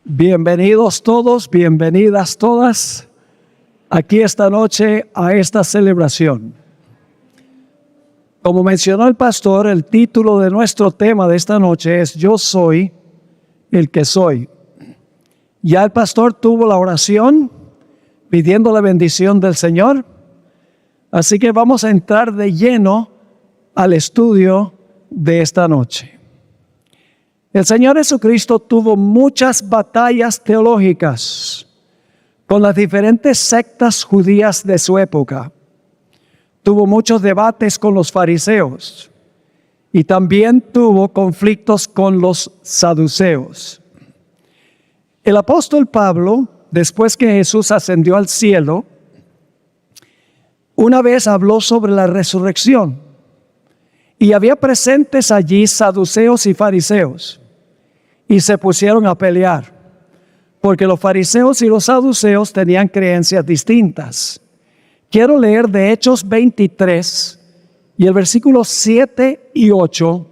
Bienvenidos todos, bienvenidas todas aquí esta noche a esta celebración. Como mencionó el pastor, el título de nuestro tema de esta noche es Yo soy el que soy. Ya el pastor tuvo la oración pidiendo la bendición del Señor, así que vamos a entrar de lleno al estudio de esta noche. El Señor Jesucristo tuvo muchas batallas teológicas con las diferentes sectas judías de su época. Tuvo muchos debates con los fariseos y también tuvo conflictos con los saduceos. El apóstol Pablo, después que Jesús ascendió al cielo, una vez habló sobre la resurrección. Y había presentes allí saduceos y fariseos, y se pusieron a pelear, porque los fariseos y los saduceos tenían creencias distintas. Quiero leer de Hechos 23 y el versículo 7 y 8,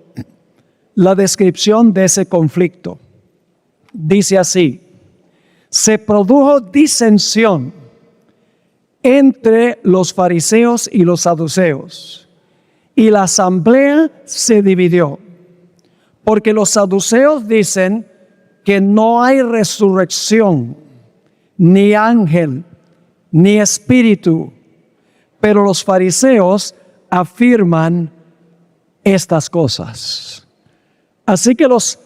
la descripción de ese conflicto. Dice así: se produjo disensión entre los fariseos y los saduceos, y la asamblea se dividió, porque los saduceos dicen que no hay resurrección, ni ángel, ni espíritu, pero los fariseos afirman estas cosas. Así que los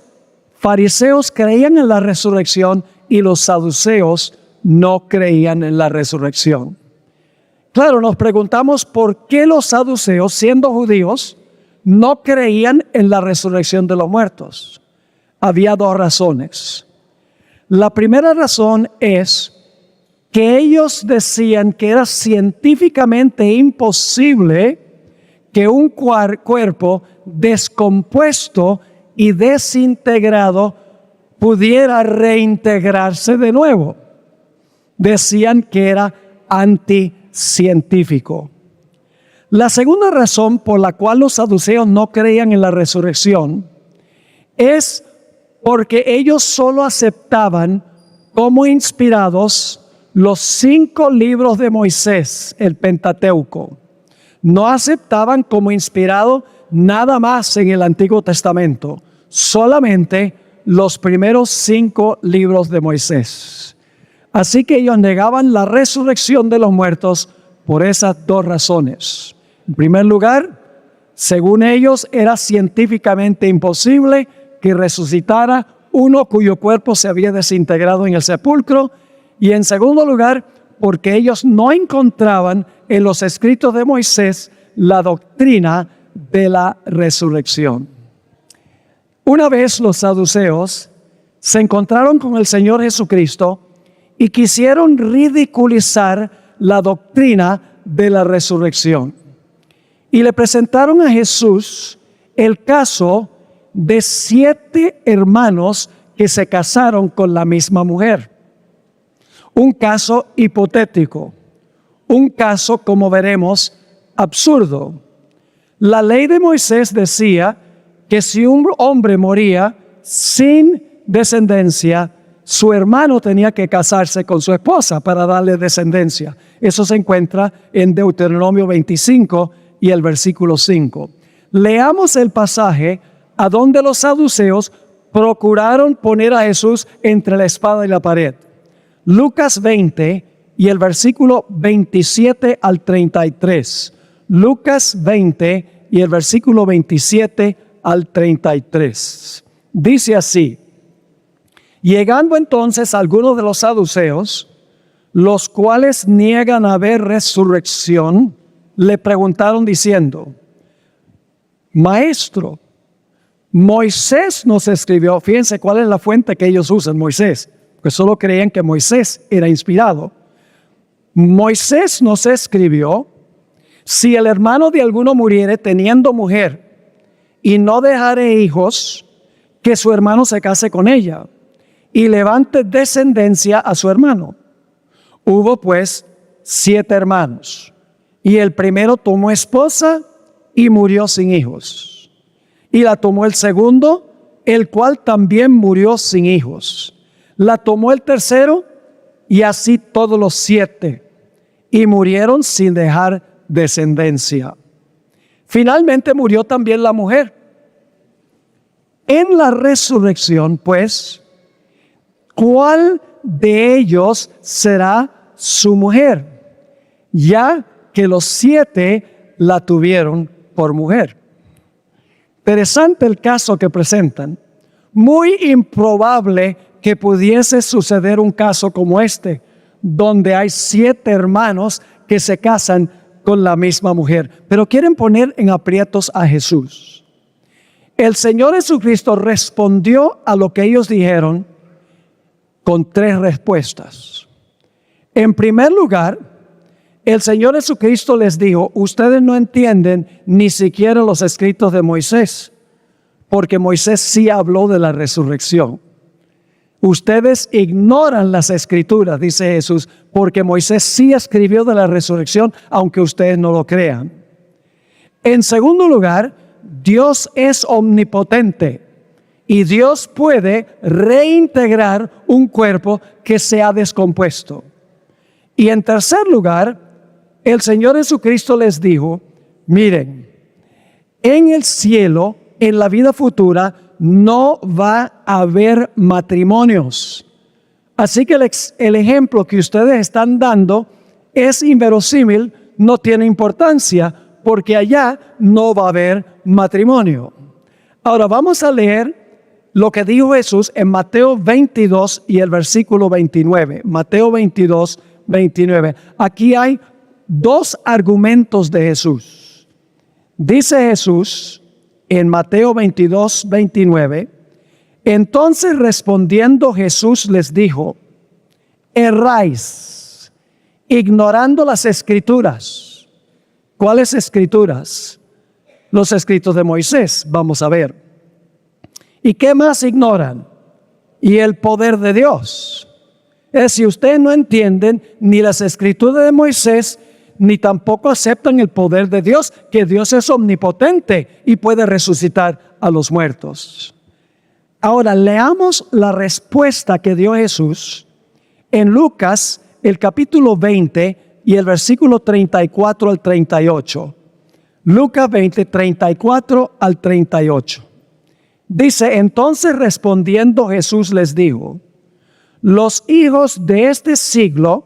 fariseos creían en la resurrección y los saduceos no creían en la resurrección. Claro, nos preguntamos por qué los saduceos, siendo judíos, no creían en la resurrección de los muertos. Había dos razones. La primera razón es que ellos decían que era científicamente imposible que un cuerpo descompuesto y desintegrado pudiera reintegrarse de nuevo. Decían que era anticientífico. La segunda razón por la cual los saduceos no creían en la resurrección es porque ellos solo aceptaban como inspirados los 5 libros de Moisés, el Pentateuco. No aceptaban como inspirado nada más en el Antiguo Testamento, solamente los primeros 5 libros de Moisés. Así que ellos negaban la resurrección de los muertos por esas dos razones. En primer lugar, según ellos, era científicamente imposible que resucitara uno cuyo cuerpo se había desintegrado en el sepulcro. Y en segundo lugar, porque ellos no encontraban en los escritos de Moisés la doctrina de la resurrección. Una vez los saduceos se encontraron con el Señor Jesucristo y quisieron ridiculizar la doctrina de la resurrección. Y le presentaron a Jesús el caso de 7 hermanos que se casaron con la misma mujer. Un caso hipotético, un caso, como veremos, absurdo. La ley de Moisés decía que si un hombre moría sin descendencia, su hermano tenía que casarse con su esposa para darle descendencia. Eso se encuentra en Deuteronomio 25 y el versículo 5. Leamos el pasaje a donde los saduceos procuraron poner a Jesús entre la espada y la pared. Lucas 20 y el versículo 27 al 33. Lucas 20 y el versículo 27 al 33. Dice así: llegando entonces algunos de los saduceos, los cuales niegan haber resurrección, le preguntaron diciendo: Maestro, Moisés nos escribió. Fíjense cuál es la fuente que ellos usan, Moisés, porque solo creían que Moisés era inspirado. Moisés nos escribió: si el hermano de alguno muriere teniendo mujer, y no dejaré hijos, que su hermano se case con ella y levante descendencia a su hermano. Hubo pues 7 hermanos, y el primero tomó esposa y murió sin hijos. Y la tomó el segundo, el cual también murió sin hijos. La tomó el tercero, y así todos los 7, y murieron sin dejar descendencia. Finalmente murió también la mujer. En la resurrección, pues, ¿cuál de ellos será su mujer? Ya que los 7 la tuvieron por mujer. Interesante el caso que presentan. Muy improbable que pudiese suceder un caso como este, donde hay 7 hermanos que se casan con la misma mujer, pero quieren poner en aprietos a Jesús. El Señor Jesucristo respondió a lo que ellos dijeron con 3 respuestas. En primer lugar, el Señor Jesucristo les dijo: ustedes no entienden ni siquiera los escritos de Moisés, porque Moisés sí habló de la resurrección. Ustedes ignoran las escrituras, dice Jesús, porque Moisés sí escribió de la resurrección, aunque ustedes no lo crean. En segundo lugar, Dios es omnipotente y Dios puede reintegrar un cuerpo que se ha descompuesto. Y en tercer lugar, el Señor Jesucristo les dijo: miren, en el cielo, en la vida futura, no va a haber matrimonios. Así que el ejemplo que ustedes están dando es inverosímil, no tiene importancia, porque allá no va a haber matrimonio. Ahora vamos a leer lo que dijo Jesús en Mateo 22 y el versículo 29. Mateo 22, 29. Aquí hay 2 argumentos de Jesús. Dice Jesús en Mateo 22, 29, entonces respondiendo Jesús les dijo: erráis, ignorando las escrituras. ¿Cuáles escrituras? Los escritos de Moisés, vamos a ver. ¿Y qué más ignoran? Y el poder de Dios. Si ustedes no entienden ni las escrituras de Moisés, ni tampoco aceptan el poder de Dios, que Dios es omnipotente y puede resucitar a los muertos. Ahora leamos la respuesta que dio Jesús en Lucas, el capítulo 20 y el versículo 34 al 38. Lucas 20, 34 al 38. Dice: entonces respondiendo Jesús les dijo: los hijos de este siglo,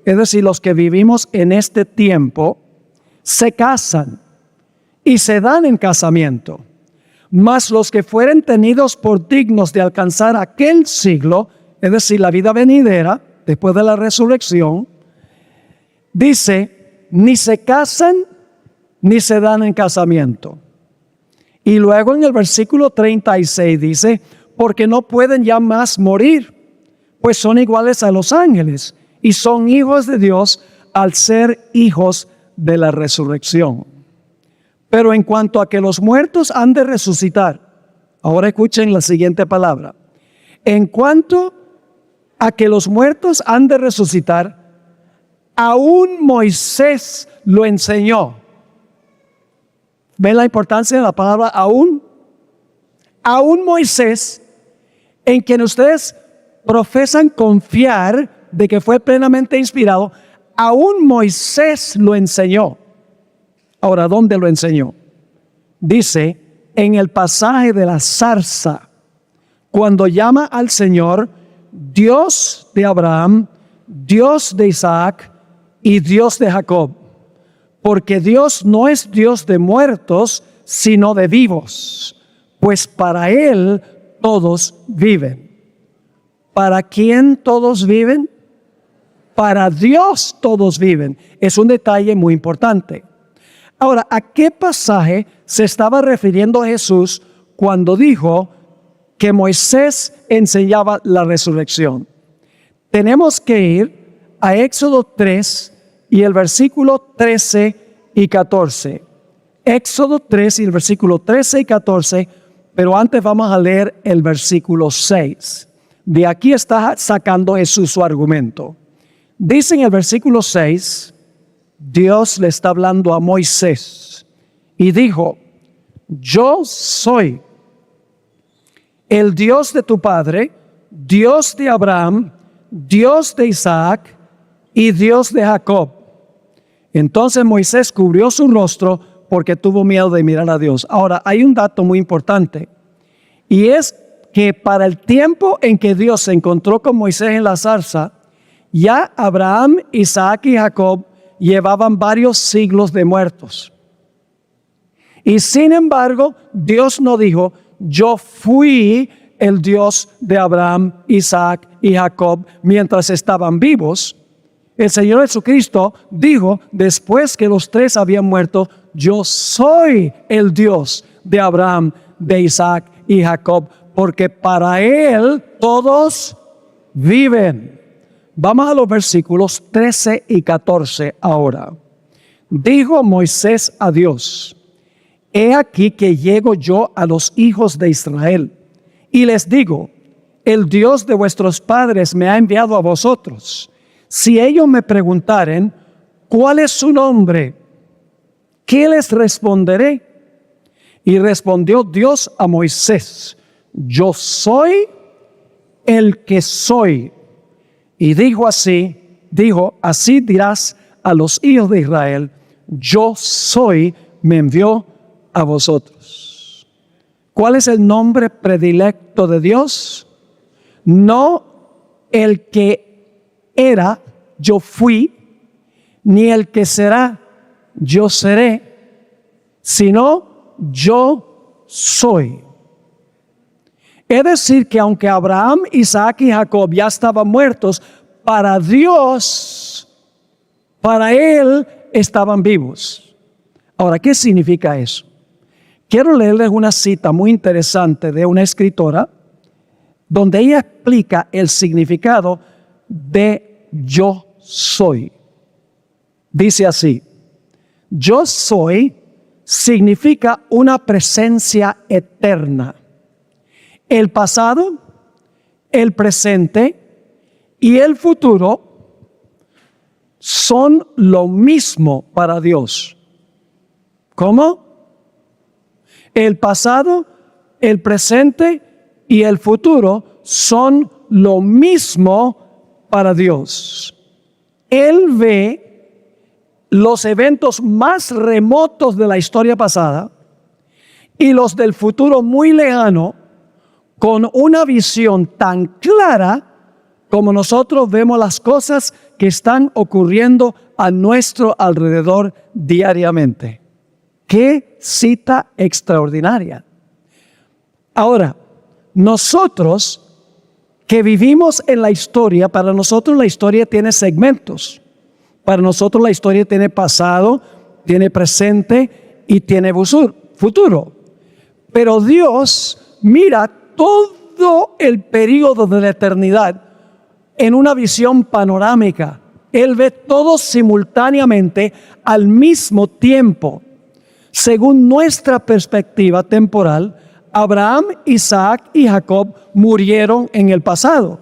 es decir, los que vivimos en este tiempo, se casan y se dan en casamiento. Mas los que fueren tenidos por dignos de alcanzar aquel siglo, es decir, la vida venidera, después de la resurrección, dice, ni se casan ni se dan en casamiento. Y luego en el versículo 36 dice: porque no pueden ya más morir, pues son iguales a los ángeles y son hijos de Dios al ser hijos de la resurrección. Pero en cuanto a que los muertos han de resucitar, ahora escuchen la siguiente palabra: en cuanto a que los muertos han de resucitar, aún Moisés lo enseñó. ¿Ven la importancia de la palabra aún? Aún Moisés, en quien ustedes profesan confiar de que fue plenamente inspirado, aún Moisés lo enseñó. Ahora, ¿dónde lo enseñó? Dice en el pasaje de la zarza, cuando llama al Señor Dios de Abraham, Dios de Isaac y Dios de Jacob, porque Dios no es Dios de muertos, sino de vivos, pues para Él todos viven. ¿Para quién todos viven? Para Dios todos viven. Es un detalle muy importante. Ahora, ¿a qué pasaje se estaba refiriendo Jesús cuando dijo que Moisés enseñaba la resurrección? Tenemos que ir a Éxodo 3 y el versículo 13 y 14. Éxodo 3 y el versículo 13 y 14, pero antes vamos a leer el versículo 6. De aquí está sacando Jesús su argumento. Dice en el versículo 6, Dios le está hablando a Moisés y dijo: yo soy el Dios de tu padre, Dios de Abraham, Dios de Isaac y Dios de Jacob. Entonces Moisés cubrió su rostro porque tuvo miedo de mirar a Dios. Ahora, hay un dato muy importante, y es que para el tiempo en que Dios se encontró con Moisés en la zarza, ya Abraham, Isaac y Jacob llevaban varios siglos de muertos. Y sin embargo, Dios no dijo: yo fui el Dios de Abraham, Isaac y Jacob mientras estaban vivos. El Señor Jesucristo dijo, después que los tres habían muerto: yo soy el Dios de Abraham, de Isaac y Jacob, porque para Él todos viven. Vamos a los versículos 13 y 14 ahora. Dijo Moisés a Dios: he aquí que llego yo a los hijos de Israel, y les digo: el Dios de vuestros padres me ha enviado a vosotros. Si ellos me preguntaren: ¿cuál es su nombre?, ¿qué les responderé? Y respondió Dios a Moisés: yo soy el que soy. Y dijo así dirás a los hijos de Israel: yo soy, me envió a vosotros. ¿Cuál es el nombre predilecto de Dios? No el que era, yo fui, ni el que será, yo seré, sino yo soy. Es decir, que aunque Abraham, Isaac y Jacob ya estaban muertos, para Dios, para Él estaban vivos. Ahora, ¿qué significa eso? Quiero leerles una cita muy interesante de una escritora, donde ella explica el significado de yo soy. Dice así: yo soy significa una presencia eterna. El pasado, el presente y el futuro son lo mismo para Dios. ¿Cómo? El pasado, el presente y el futuro son lo mismo para Dios. Él ve los eventos más remotos de la historia pasada y los del futuro muy lejano con una visión tan clara como nosotros vemos las cosas que están ocurriendo a nuestro alrededor diariamente. ¡Qué cita extraordinaria! Ahora, nosotros que vivimos en la historia, para nosotros la historia tiene segmentos. Para nosotros la historia tiene pasado, tiene presente y tiene futuro. Pero Dios mira todo el periodo de la eternidad en una visión panorámica. Él ve todo simultáneamente al mismo tiempo. Según nuestra perspectiva temporal, Abraham, Isaac y Jacob murieron en el pasado.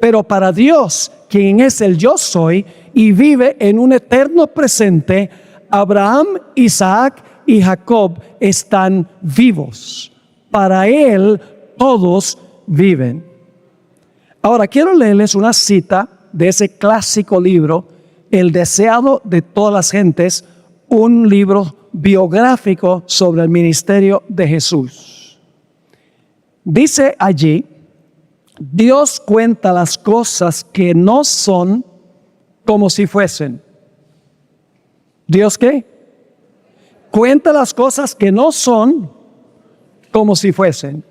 Pero para Dios, quien es el yo soy y vive en un eterno presente, Abraham, Isaac y Jacob están vivos. Para Él todos viven. Ahora quiero leerles una cita de ese clásico libro, El deseado de todas las gentes, un libro biográfico sobre el ministerio de Jesús. Dice allí: Dios cuenta las cosas que no son como si fuesen. ¿Dios qué? Cuenta las cosas que no son como si fuesen.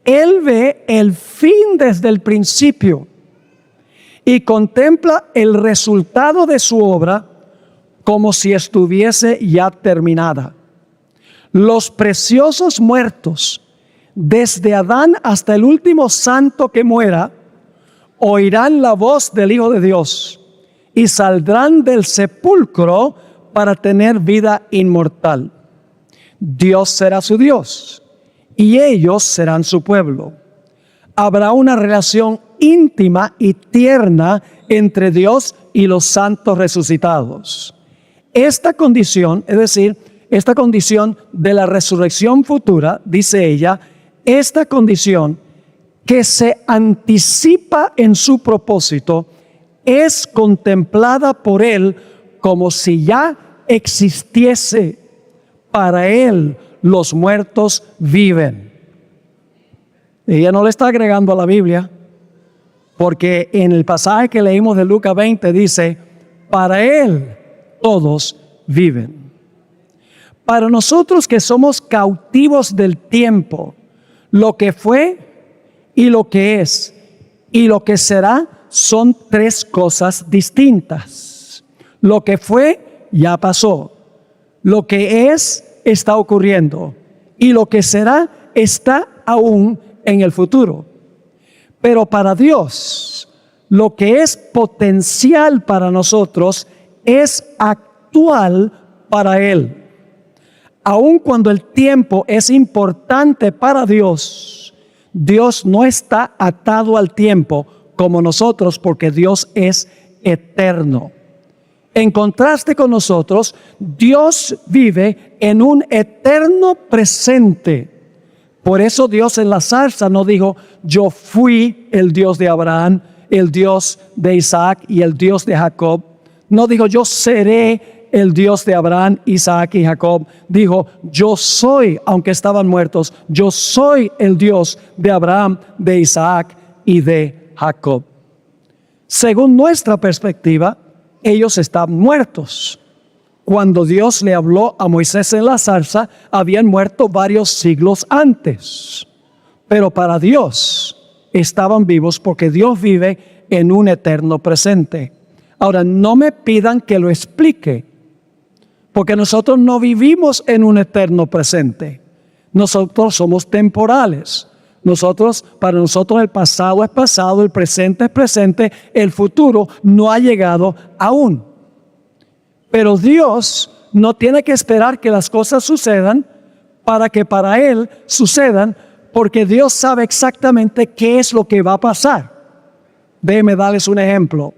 Él ve el fin desde el principio y contempla el resultado de su obra como si estuviese ya terminada. Los preciosos muertos, desde Adán hasta el último santo que muera, oirán la voz del Hijo de Dios y saldrán del sepulcro para tener vida inmortal. Dios será su Dios y ellos serán su pueblo. Habrá una relación íntima y tierna entre Dios y los santos resucitados. Esta condición, es decir, esta condición de la resurrección futura, dice ella, esta condición que se anticipa en su propósito, es contemplada por Él como si ya existiese. Para Él los muertos viven. Ella no le está agregando a la Biblia, porque en el pasaje que leímos de Lucas 20 dice, para Él todos viven. Para nosotros que somos cautivos del tiempo, lo que fue y lo que es y lo que será son tres cosas distintas. Lo que fue ya pasó. Lo que es está ocurriendo. Y lo que será está aún en el futuro. Pero para Dios, lo que es potencial para nosotros es actual para Él. Aun cuando el tiempo es importante para Dios, Dios no está atado al tiempo como nosotros, porque Dios es eterno. En contraste con nosotros, Dios vive en un eterno presente. Por eso Dios en la zarza no dijo, yo fui el Dios de Abraham, el Dios de Isaac y el Dios de Jacob. No dijo, yo seré el Dios de Abraham, Isaac y Jacob. Dijo, yo soy, aunque estaban muertos, yo soy el Dios de Abraham, de Isaac y de Jacob. Según nuestra perspectiva, ellos están muertos. Cuando Dios le habló a Moisés en la zarza, habían muerto varios siglos antes. Pero para Dios estaban vivos porque Dios vive en un eterno presente. Ahora, no me pidan que lo explique, porque nosotros no vivimos en un eterno presente. Nosotros somos temporales. Para nosotros el pasado es pasado, el presente es presente, el futuro no ha llegado aún. Pero Dios no tiene que esperar que las cosas sucedan para que para Él sucedan, porque Dios sabe exactamente qué es lo que va a pasar. Déjenme darles un ejemplo.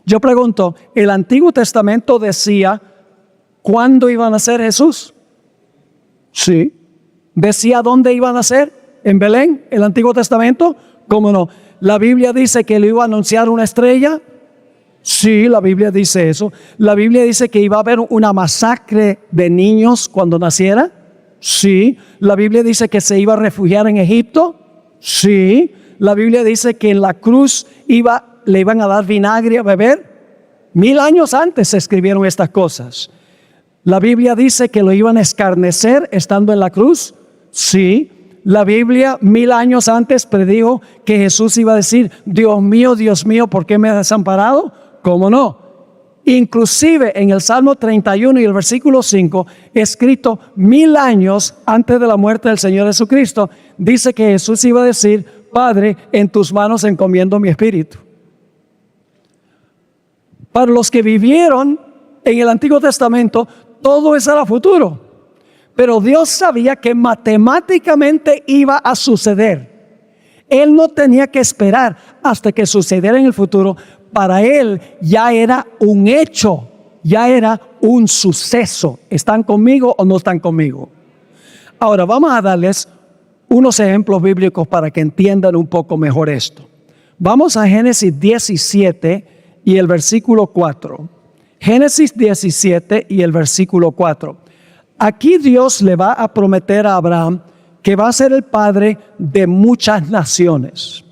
Yo pregunto, ¿el Antiguo Testamento decía cuándo iba a nacer Jesús? Sí. ¿Decía dónde iba a nacer? ¿En Belén? ¿El Antiguo Testamento? ¿Cómo no? ¿La Biblia dice que le iba a anunciar una estrella? Sí, la Biblia dice eso. ¿La Biblia dice que iba a haber una masacre de niños cuando naciera? Sí. ¿La Biblia dice que se iba a refugiar en Egipto? Sí. ¿La Biblia dice que en la cruz le iban a dar vinagre a beber? 1000 años antes se escribieron estas cosas. ¿La Biblia dice que lo iban a escarnecer estando en la cruz? Sí. La Biblia 1000 años antes predijo que Jesús iba a decir, Dios mío, ¿por qué me has desamparado? ¿Cómo no? Inclusive en el Salmo 31 y el versículo 5, escrito 1000 años antes de la muerte del Señor Jesucristo, dice que Jesús iba a decir, Padre, en tus manos encomiendo mi espíritu. Para los que vivieron en el Antiguo Testamento, todo eso era futuro. Pero Dios sabía que matemáticamente iba a suceder. Él no tenía que esperar hasta que sucediera en el futuro. Para Él ya era un hecho, ya era un suceso. ¿Están conmigo o no están conmigo? Ahora vamos a darles unos ejemplos bíblicos para que entiendan un poco mejor esto. Vamos a Génesis 17 y el versículo 4. Génesis 17 y el versículo 4. Aquí Dios le va a prometer a Abraham que va a ser el padre de muchas naciones.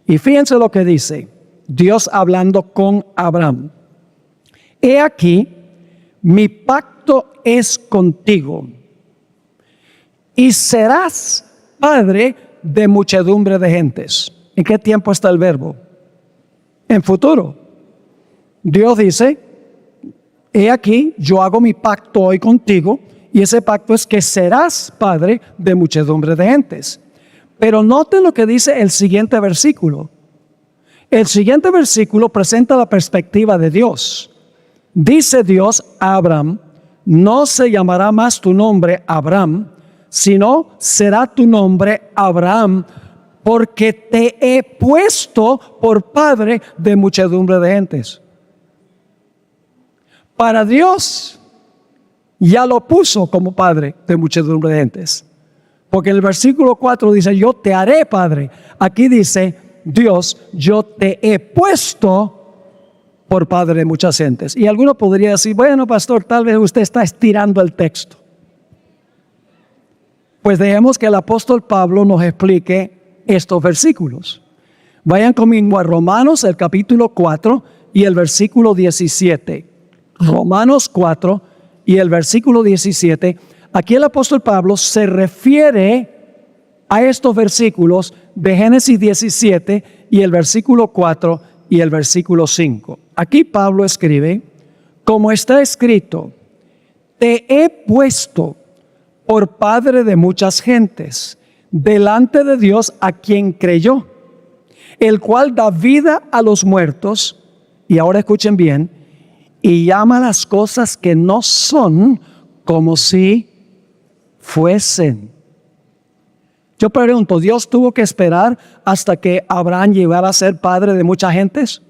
Y fíjense lo que dice Dios hablando con Abraham. He aquí, mi pacto es contigo y serás padre de muchedumbre de gentes. ¿En qué tiempo está el verbo? En futuro. Dios dice, he aquí, yo hago mi pacto hoy contigo. Y ese pacto es que serás padre de muchedumbre de gentes. Pero noten lo que dice el siguiente versículo. El siguiente versículo presenta la perspectiva de Dios. Dice Dios a Abraham, no se llamará más tu nombre Abraham, sino será tu nombre Abraham, porque te he puesto por padre de muchedumbre de gentes. Para Dios ya lo puso como padre de muchedumbre de gentes. Porque en el versículo 4 dice, yo te haré padre. Aquí dice, Dios, yo te he puesto por padre de muchas gentes. Y alguno podría decir, bueno, pastor, tal vez usted está estirando el texto. Pues dejemos que el apóstol Pablo nos explique estos versículos. Vayan conmigo a Romanos, el capítulo 4 y el versículo 17. Romanos 4 y el versículo 17. Aquí el apóstol Pablo se refiere a estos versículos de Génesis 17 y el versículo 4 y el versículo 5. Aquí Pablo escribe, como está escrito, te he puesto por padre de muchas gentes, delante de Dios a quien creyó, el cual da vida a los muertos, y ahora escuchen bien, y llama las cosas que no son como si fuesen. Yo pregunto, ¿Dios tuvo que esperar hasta que Abraham llegara a ser padre de muchas gentes?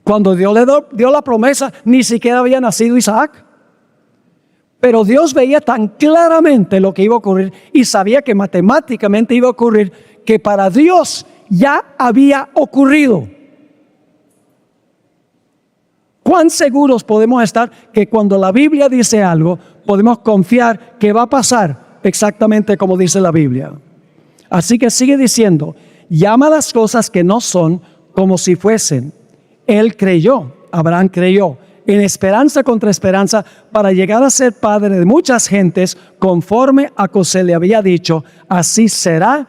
Cuando Dios le dio la promesa, ni siquiera había nacido Isaac. Pero Dios veía tan claramente lo que iba a ocurrir y sabía que matemáticamente iba a ocurrir, que para Dios ya había ocurrido. ¿Cuán seguros podemos estar que cuando la Biblia dice algo, podemos confiar que va a pasar exactamente como dice la Biblia? Así que sigue diciendo, llama las cosas que no son como si fuesen. Él creyó, Abraham creyó, en esperanza contra esperanza, para llegar a ser padre de muchas gentes, conforme a que se le había dicho, así será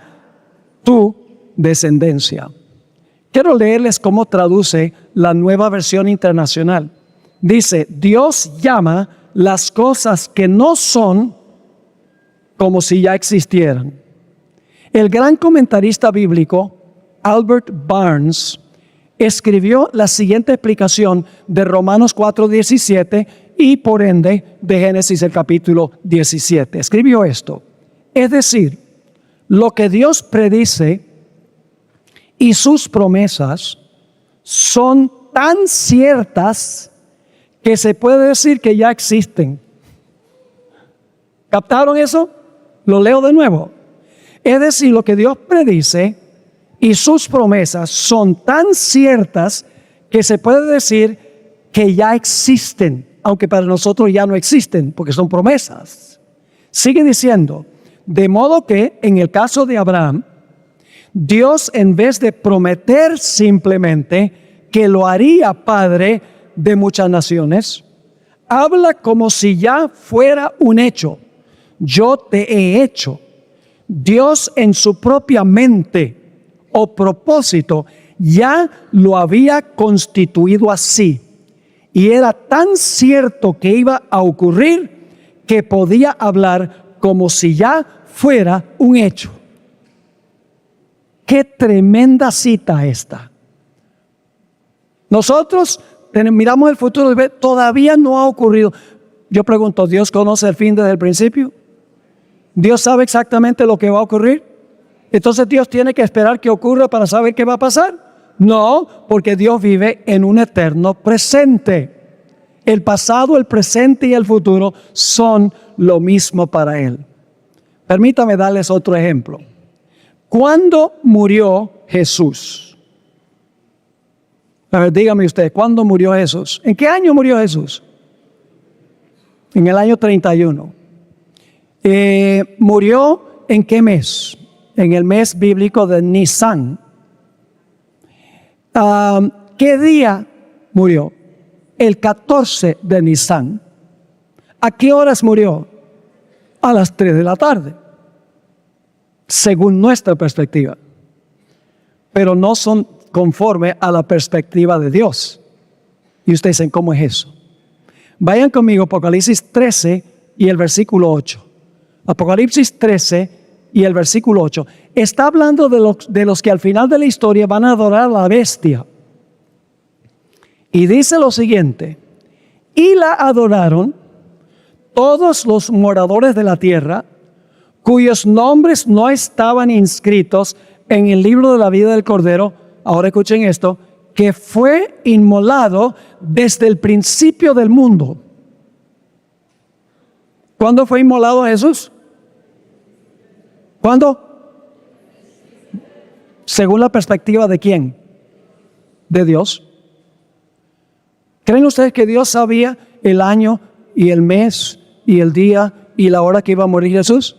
tu descendencia. Quiero leerles cómo traduce la Nueva Versión Internacional. Dice, Dios llama las cosas que no son como si ya existieran. El gran comentarista bíblico Albert Barnes escribió la siguiente explicación de Romanos 4:17 y por ende de Génesis el capítulo 17. Escribió esto, es decir, lo que Dios predice y sus promesas son tan ciertas que se puede decir que ya existen. ¿Captaron eso? Lo leo de nuevo. Es decir, lo que Dios predice y sus promesas son tan ciertas que se puede decir que ya existen, aunque para nosotros ya no existen, porque son promesas. Sigue diciendo, de modo que en el caso de Abraham, Dios, en vez de prometer simplemente que lo haría padre de muchas naciones, habla como si ya fuera un hecho. Yo te he hecho. Dios en su propia mente o propósito ya lo había constituido así. Y era tan cierto que iba a ocurrir que podía hablar como si ya fuera un hecho. ¡Qué tremenda cita esta! Nosotros miramos el futuro y todavía no ha ocurrido. Yo pregunto, ¿Dios conoce el fin desde el principio? ¿Dios sabe exactamente lo que va a ocurrir? Entonces Dios tiene que esperar que ocurra para saber qué va a pasar. No, porque Dios vive en un eterno presente. El pasado, el presente y el futuro son lo mismo para Él. Permítame darles otro ejemplo. ¿Cuándo murió Jesús? A ver, dígame usted, ¿cuándo murió Jesús? ¿En qué año murió Jesús? En el año 31. ¿Murió en qué mes? En el mes bíblico de Nisan. ¿Qué día murió? El 14 de Nisan. ¿A qué horas murió? A las 3 de la tarde. Según nuestra perspectiva. Pero no son conforme a la perspectiva de Dios. Y ustedes dicen, ¿cómo es eso? Vayan conmigo a Apocalipsis 13 y el versículo 8. Apocalipsis 13 y el versículo 8. Está hablando de los que al final de la historia van a adorar a la bestia. Y dice lo siguiente, y la adoraron todos los moradores de la tierra, cuyos nombres no estaban inscritos en el libro de la vida del Cordero, ahora escuchen esto, que fue inmolado desde el principio del mundo. ¿Cuándo fue inmolado Jesús? ¿Cuándo? Según la perspectiva de ¿quién? De Dios. ¿Creen ustedes que Dios sabía el año y el mes y el día y la hora que iba a morir Jesús?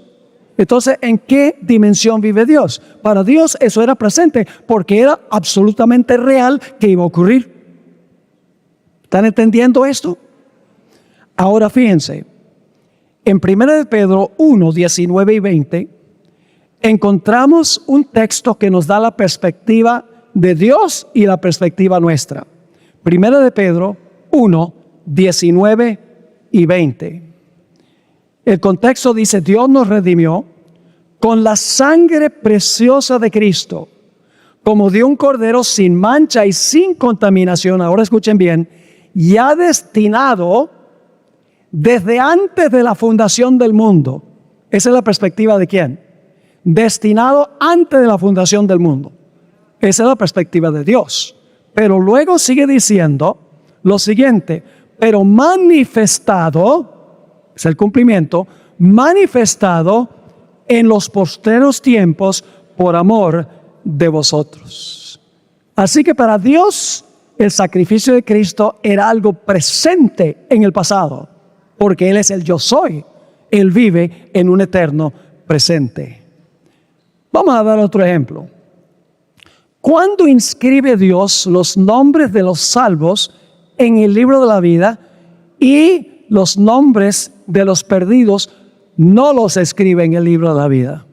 Entonces, ¿en qué dimensión vive Dios? Para Dios eso era presente porque era absolutamente real que iba a ocurrir. ¿Están entendiendo esto? Ahora fíjense, en 1 de Pedro 1, 19 y 20, encontramos un texto que nos da la perspectiva de Dios y la perspectiva nuestra. 1 de Pedro 1, 19 y 20. El contexto dice, Dios nos redimió con la sangre preciosa de Cristo, como de un cordero sin mancha y sin contaminación. Ahora escuchen bien, ya destinado desde antes de la fundación del mundo. Esa es la perspectiva de ¿quién? Destinado antes de la fundación del mundo. Esa es la perspectiva de Dios. Pero luego sigue diciendo lo siguiente, pero manifestado, es el cumplimiento, manifestado en los postreros tiempos por amor de vosotros. Así que para Dios el sacrificio de Cristo era algo presente en el pasado, porque Él es el yo soy. Él vive en un eterno presente. Vamos a dar otro ejemplo. ¿Cuándo inscribe Dios los nombres de los salvos en el libro de la vida y los nombres de los perdidos no los escribe en el libro de la vida?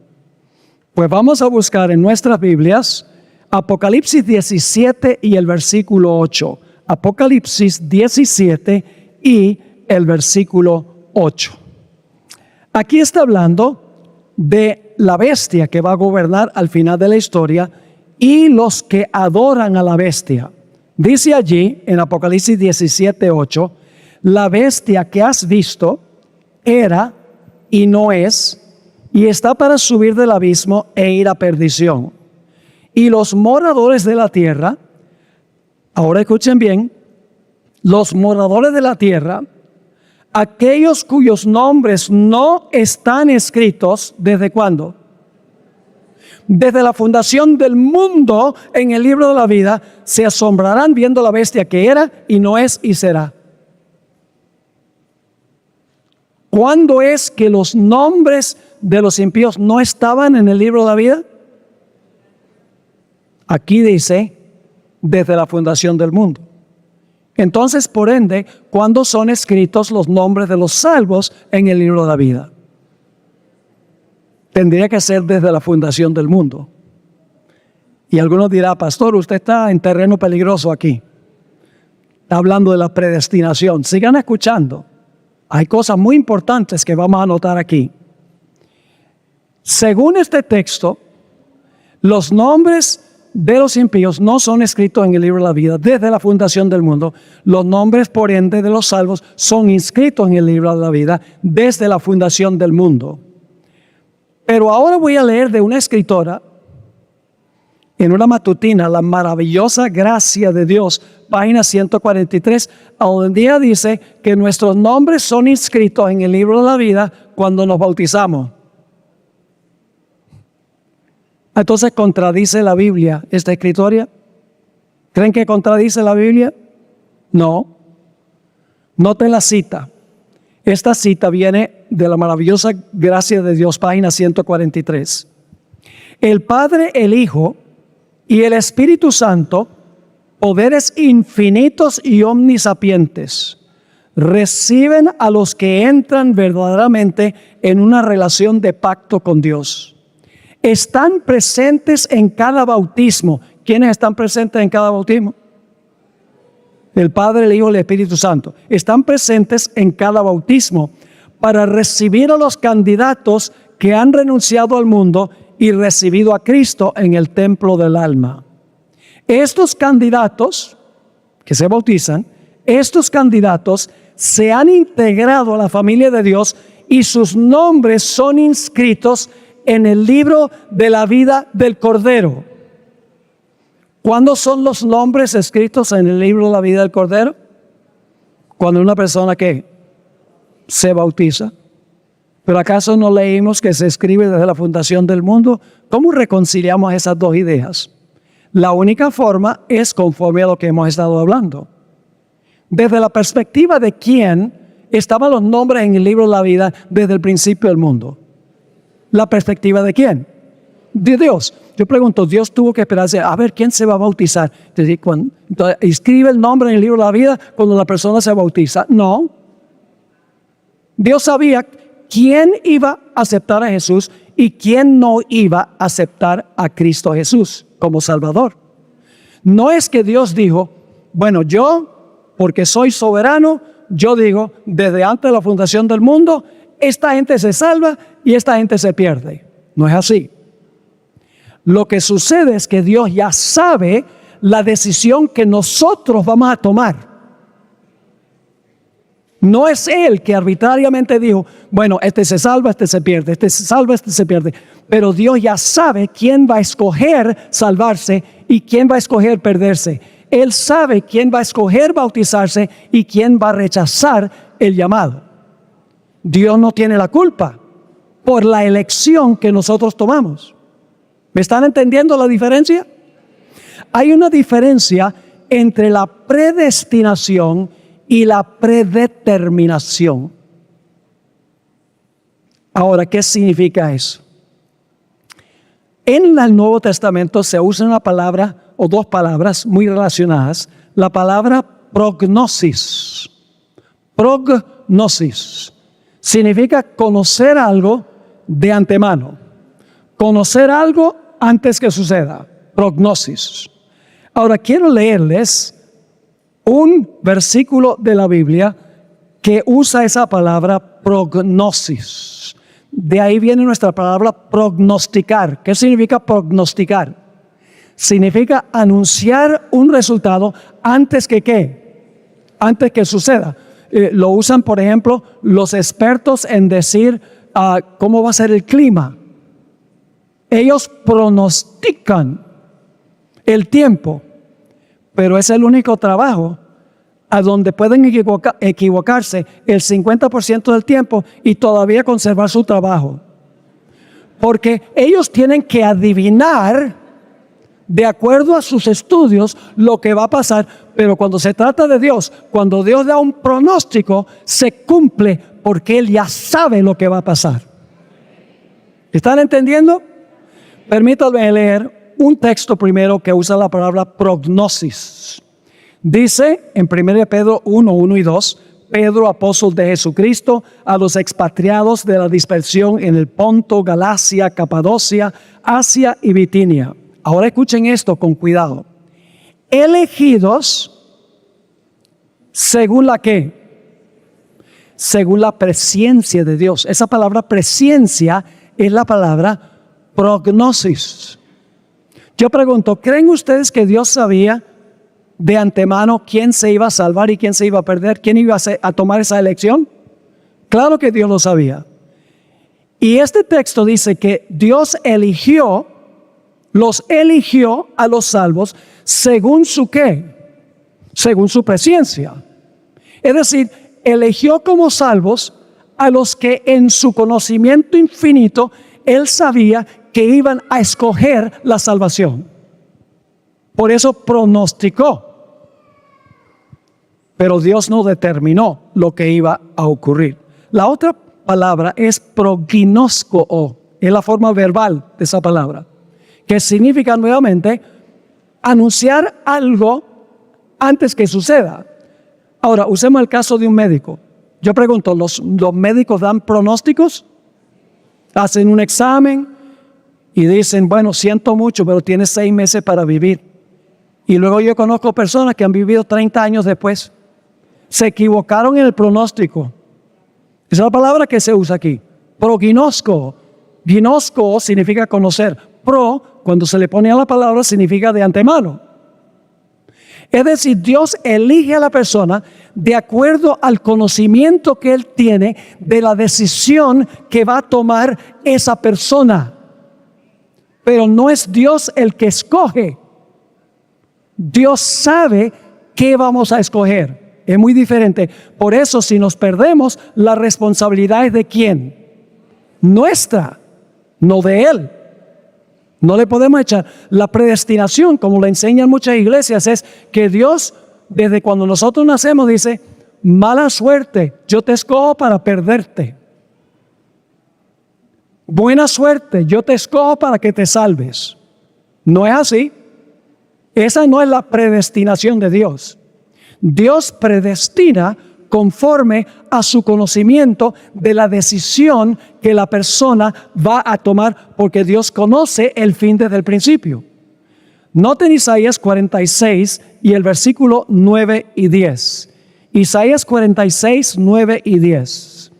Pues vamos a buscar en nuestras Biblias Apocalipsis 17 y el versículo 8. Apocalipsis 17 y el versículo 8. Aquí está hablando de la bestia que va a gobernar al final de la historia y los que adoran a la bestia. Dice allí en Apocalipsis 17, 8, la bestia que has visto era y no es, y está para subir del abismo e ir a perdición. Y los moradores de la tierra, ahora escuchen bien, los moradores de la tierra, aquellos cuyos nombres no están escritos, ¿desde cuándo? Desde la fundación del mundo en el libro de la vida, se asombrarán viendo la bestia que era y no es y será. ¿Cuándo es que los nombres de los impíos no estaban en el libro de la vida? Aquí dice, desde la fundación del mundo. Entonces, por ende, ¿cuándo son escritos los nombres de los salvos en el libro de la vida? Tendría que ser desde la fundación del mundo. Y algunos dirán, pastor, usted está en terreno peligroso aquí. Está hablando de la predestinación. Sigan escuchando. Hay cosas muy importantes que vamos a anotar aquí. Según este texto, los nombres de los impíos no son escritos en el libro de la vida desde la fundación del mundo. Los nombres, por ende, de los salvos son inscritos en el libro de la vida desde la fundación del mundo. Pero ahora voy a leer de una escritora en una matutina, La maravillosa gracia de Dios, página 143, donde ella dice que nuestros nombres son inscritos en el libro de la vida cuando nos bautizamos. Entonces, ¿contradice la Biblia esta escritoria? ¿Creen que contradice la Biblia? No. Noten la cita. Esta cita viene de La maravillosa gracia de Dios, página 143. El Padre, el Hijo y el Espíritu Santo, poderes infinitos y omnisapientes, reciben a los que entran verdaderamente en una relación de pacto con Dios. Están presentes en cada bautismo. ¿Quiénes están presentes en cada bautismo? El Padre, el Hijo y el Espíritu Santo. Están presentes en cada bautismo para recibir a los candidatos que han renunciado al mundo y recibido a Cristo en el templo del alma. Estos candidatos que se bautizan, estos candidatos se han integrado a la familia de Dios y sus nombres son inscritos en el libro de la vida del Cordero. ¿Cuándo son los nombres escritos en el libro de la vida del Cordero? Cuando una persona que se bautiza. ¿Pero acaso no leímos que se escribe desde la fundación del mundo? ¿Cómo reconciliamos esas dos ideas? La única forma es conforme a lo que hemos estado hablando. Desde la perspectiva de quién estaban los nombres en el libro de la vida desde el principio del mundo. ¿La perspectiva de quién? De Dios. Yo pregunto, Dios tuvo que esperarse a ver quién se va a bautizar. Entonces, escribe el nombre en el libro de la vida cuando la persona se bautiza. No. Dios sabía quién iba a aceptar a Jesús y quién no iba a aceptar a Cristo Jesús como Salvador. No es que Dios dijo, bueno, yo, porque soy soberano, yo digo, desde antes de la fundación del mundo, esta gente se salva y esta gente se pierde. No es así. Lo que sucede es que Dios ya sabe la decisión que nosotros vamos a tomar. No es Él que arbitrariamente dijo, bueno, este se salva, este se pierde, este se salva, este se pierde. Pero Dios ya sabe quién va a escoger salvarse y quién va a escoger perderse. Él sabe quién va a escoger bautizarse y quién va a rechazar el llamado. Dios no tiene la culpa por la elección que nosotros tomamos. ¿Me están entendiendo la diferencia? Hay una diferencia entre la predestinación y la predeterminación. Ahora, ¿qué significa eso? En el Nuevo Testamento se usa una palabra o dos palabras muy relacionadas. La palabra prognosis. Prognosis significa conocer algo de antemano. Conocer algo antes que suceda. Prognosis. Ahora quiero leerles un versículo de la Biblia que usa esa palabra prognosis. De ahí viene nuestra palabra prognosticar. ¿Qué significa prognosticar? Significa anunciar un resultado antes que ¿qué? Antes que suceda. Lo usan, por ejemplo, los expertos en decir cómo va a ser el clima. Ellos pronostican el tiempo, pero es el único trabajo a donde pueden equivocarse el 50% del tiempo y todavía conservar su trabajo. Porque ellos tienen que adivinar, de acuerdo a sus estudios, lo que va a pasar. Pero cuando se trata de Dios, cuando Dios da un pronóstico, se cumple porque Él ya sabe lo que va a pasar. ¿Están entendiendo? Permítanme leer un texto primero que usa la palabra prognosis. Dice en 1 Pedro 1, 1 y 2, Pedro, apóstol de Jesucristo, a los expatriados de la dispersión en el Ponto, Galacia, Capadocia, Asia y Bitinia. Ahora escuchen esto con cuidado. Elegidos según la ¿qué? Según la presciencia de Dios. Esa palabra presciencia es la palabra prognosis. Yo pregunto, ¿creen ustedes que Dios sabía de antemano quién se iba a salvar y quién se iba a perder? ¿Quién iba a tomar esa elección? Claro que Dios lo sabía. Y este texto dice que Dios los eligió a los salvos según su ¿qué? Según su presciencia. Es decir, eligió como salvos a los que en su conocimiento infinito Él sabía que iban a escoger la salvación. Por eso pronosticó. Pero Dios no determinó lo que iba a ocurrir. La otra palabra es proginosko, es la forma verbal de esa palabra, que significa nuevamente anunciar algo antes que suceda. Ahora, usemos el caso de un médico. Yo pregunto, ¿los médicos dan pronósticos? Hacen un examen y dicen, bueno, siento mucho, pero tienes 6 meses para vivir. Y luego yo conozco personas que han vivido 30 años después. Se equivocaron en el pronóstico. Esa es la palabra que se usa aquí. Proginosko. Ginosko significa conocer. Pro, cuando se le pone a la palabra, significa de antemano. Es decir, Dios elige a la persona de acuerdo al conocimiento que Él tiene de la decisión que va a tomar esa persona. Pero no es Dios el que escoge. Dios sabe qué vamos a escoger. Es muy diferente. Por eso, si nos perdemos, la responsabilidad es de ¿quién? Nuestra, no de Él. No le podemos echar. La predestinación, como le enseñan muchas iglesias, es que Dios, desde cuando nosotros nacemos, dice: mala suerte, yo te escojo para perderte. Buena suerte, yo te escojo para que te salves. No es así. Esa no es la predestinación de Dios. Dios predestina conforme a su conocimiento de la decisión que la persona va a tomar, porque Dios conoce el fin desde el principio. Noten Isaías 46 y el versículo 9 y 10. Isaías 46, 9 y 10.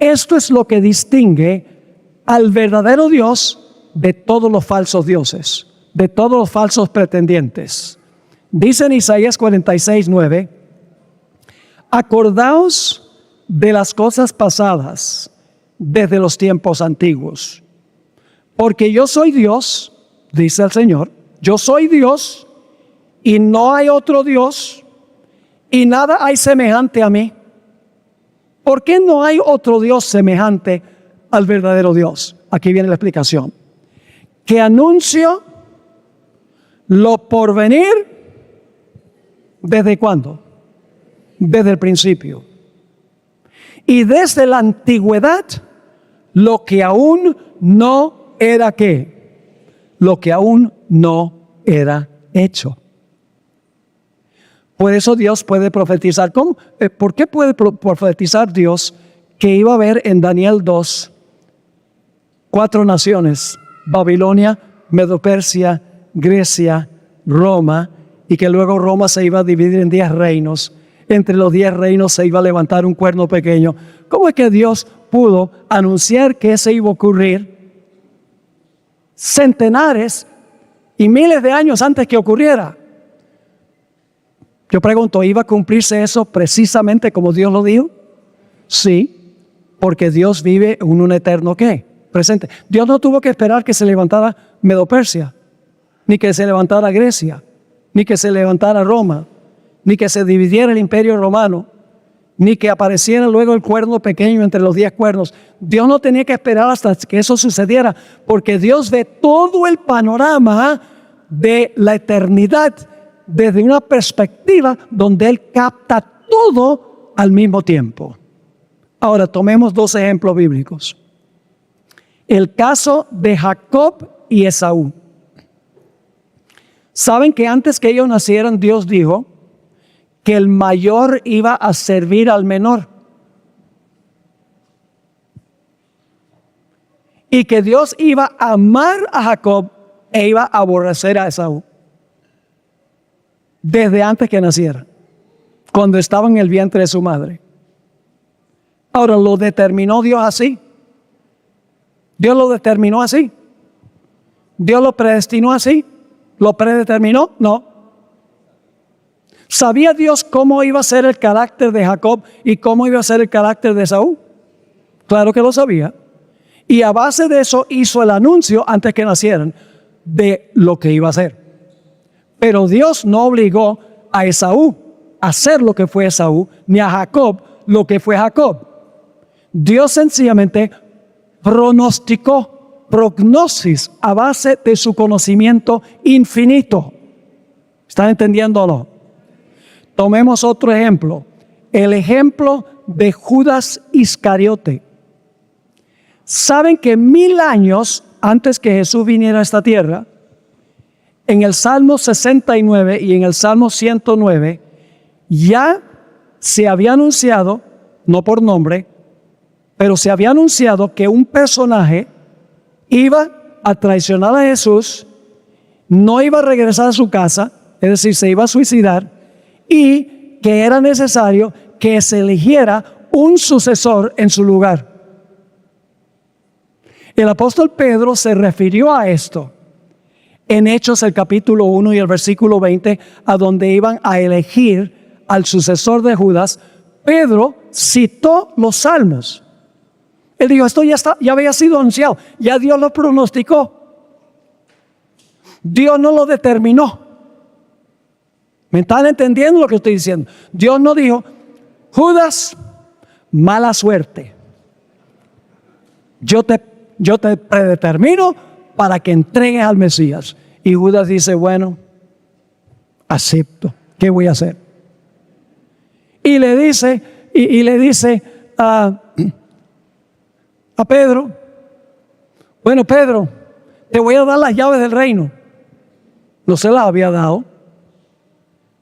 Esto es lo que distingue al verdadero Dios de todos los falsos dioses, de todos los falsos pretendientes. Dice en Isaías 46, 9: acordaos de las cosas pasadas desde los tiempos antiguos, porque yo soy Dios, dice el Señor, yo soy Dios y no hay otro Dios, y nada hay semejante a mí. ¿Por qué no hay otro Dios semejante al verdadero Dios? Aquí viene la explicación. Que anuncio lo por venir, ¿desde cuándo? Desde el principio. Y desde la antigüedad, lo que aún no era ¿qué? Lo que aún no era hecho. Por eso Dios puede profetizar. ¿Cómo? ¿Por qué puede profetizar Dios que iba a haber en Daniel 2 4 naciones? Babilonia, Medo-Persia, Grecia, Roma, y que luego Roma se iba a dividir en 10 reinos. Entre los 10 reinos se iba a levantar un cuerno pequeño. ¿Cómo es que Dios pudo anunciar que eso iba a ocurrir centenares y miles de años antes que ocurriera? Yo pregunto, ¿iba a cumplirse eso precisamente como Dios lo dijo? Sí, porque Dios vive en un eterno ¿qué? Presente. Dios no tuvo que esperar que se levantara Medo-Persia, ni que se levantara Grecia, ni que se levantara Roma, ni que se dividiera el imperio romano, ni que apareciera luego el cuerno pequeño entre los 10 cuernos. Dios no tenía que esperar hasta que eso sucediera, porque Dios ve todo el panorama de la eternidad desde una perspectiva donde Él capta todo al mismo tiempo. Ahora, tomemos 2 ejemplos bíblicos. El caso de Jacob y Esaú. ¿Saben que antes que ellos nacieran, Dios dijo que el mayor iba a servir al menor? Y que Dios iba a amar a Jacob e iba a aborrecer a Esaú. Desde antes que naciera, cuando estaba en el vientre de su madre. Ahora, ¿lo determinó Dios así? ¿Dios lo determinó así? ¿Dios lo predestinó así? ¿Lo predeterminó? No. ¿Sabía Dios cómo iba a ser el carácter de Jacob y cómo iba a ser el carácter de Esaú? Claro que lo sabía. Y a base de eso hizo el anuncio antes que nacieran de lo que iba a hacer. Pero Dios no obligó a Esaú a hacer lo que fue Esaú, ni a Jacob lo que fue Jacob. Dios sencillamente pronosticó, prognosis a base de su conocimiento infinito. ¿Están entendiendo o no? Tomemos otro ejemplo. El ejemplo de Judas Iscariote. ¿Saben que 1000 años antes que Jesús viniera a esta tierra, en el Salmo 69 y en el Salmo 109, ya se había anunciado, no por nombre, pero se había anunciado que un personaje iba a traicionar a Jesús, no iba a regresar a su casa, es decir, se iba a suicidar, y que era necesario que se eligiera un sucesor en su lugar. El apóstol Pedro se refirió a esto en Hechos el capítulo 1 y el versículo 20, a donde iban a elegir al sucesor de Judas, Pedro citó los salmos. Él dijo, esto ya había sido anunciado, ya Dios lo pronosticó. Dios no lo determinó. ¿Me están entendiendo lo que estoy diciendo? Dios no dijo, Judas, mala suerte. Yo te predetermino para que entregues al Mesías. Y Judas dice, bueno, acepto. ¿Qué voy a hacer? Y le dice a Pedro, bueno, Pedro, te voy a dar las llaves del reino. No se las había dado,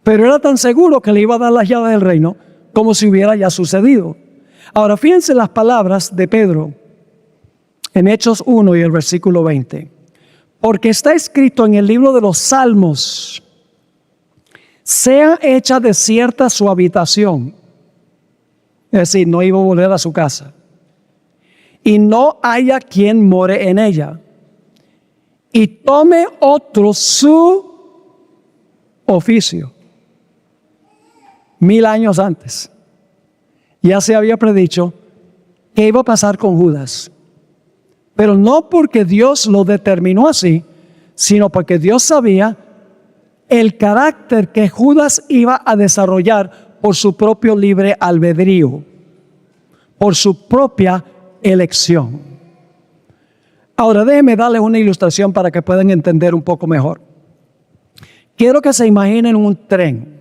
pero era tan seguro que le iba a dar las llaves del reino como si hubiera ya sucedido. Ahora, fíjense las palabras de Pedro en Hechos 1 y el versículo 20. Porque está escrito en el libro de los Salmos, sea hecha desierta su habitación. Es decir, no iba a volver a su casa. Y no haya quien more en ella. Y tome otro su oficio. 1000 años antes, ya se había predicho que iba a pasar con Judas. Pero no porque Dios lo determinó así, sino porque Dios sabía el carácter que Judas iba a desarrollar por su propio libre albedrío, por su propia elección. Ahora déjenme darles una ilustración para que puedan entender un poco mejor. Quiero que se imaginen un tren.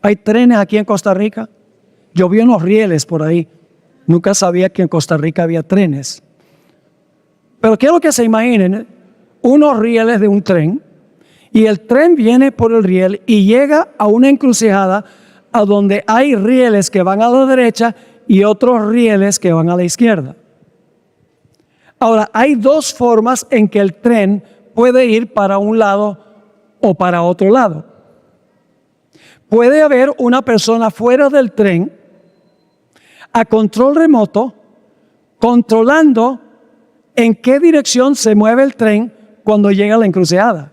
¿Hay trenes aquí en Costa Rica? Yo vi unos rieles por ahí. Nunca sabía que en Costa Rica había trenes. Pero quiero que se imaginen unos rieles de un tren. Y el tren viene por el riel y llega a una encrucijada a donde hay rieles que van a la derecha y otros rieles que van a la izquierda. Ahora, hay dos formas en que el tren puede ir para un lado o para otro lado. Puede haber una persona fuera del tren a control remoto, controlando en qué dirección se mueve el tren cuando llega a la encrucijada.